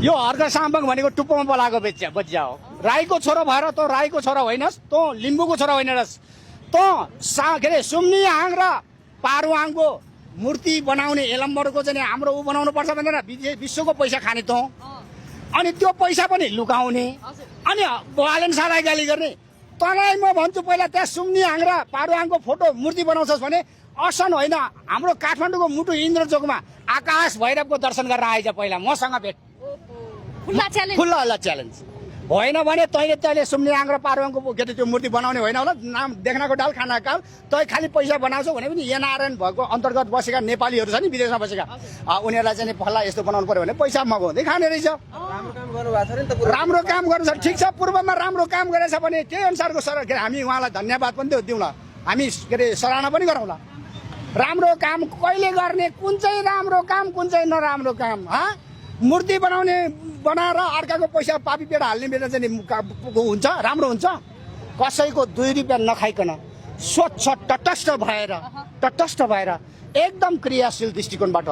यो हर्क साम्बाङ भनेको टुप्पोमा बोलाएको बच्चा हो। राईको छोरो भएर तँ राईको छोरा होइनस्, तँ लिम्बूको छोरा होइनस्। तँ के अरे सुम्नी आङ र पारुआङको मूर्ति बनाउने एलम्बरको चाहिँ हाम्रो ऊ बनाउनु पर्छ भनेर विश्वको पैसा खाने तँ, अनि त्यो पैसा पनि लुकाउने, अनि बालेन सालाई गाली गर्ने। तँलाई म भन्छु पहिला त्यहाँ सुम्नी आङ र पारुआङको फोटो मूर्ति बनाउँछस् भने असन होइन, हाम्रो काठमाडौँको मुटु इन्द्रचोकमा आकाश भैरवको दर्शन गरेर आइज पहिला मसँग भेट। खुल्ला च्यालेन्ज होइन भने तैँले सुम्ने आङ र पारुआङको के त्यो मूर्ति बनाउने होइन होला। नाम देख्नको डाल खाना काल तै खालि पैसा बनाउँछौ भने पनि एनआरएन भएको अन्तर्गत बसेका नेपालीहरू छ नि विदेशमा बसेका, उनीहरूलाई चाहिँ फल्ला यस्तो बनाउनु पर्यो भने पैसा मगाउँदै खाने रहेछ। राम्रो काम गर्नु छ, ठिक छ। पूर्वमा राम्रो काम गरेछ भने त्यही अनुसारको हामी उहाँलाई धन्यवाद पनि दिउँला, हामी के अरे सराहना पनि गरौँला। राम्रो काम कहिले गर्ने, कुन चाहिँ राम्रो काम कुन चाहिँ नराम्रो काम? मूर्ति बनाएर अर्काको पैसा पापी पेट हाल्ने बेला चाहिँ हुन्छ राम्रो हुन्छ? कसैको 2 रुपियाँ नखाइकन स्वच्छ तटस्थ भएर एकदम क्रियाशील दृष्टिकोणबाट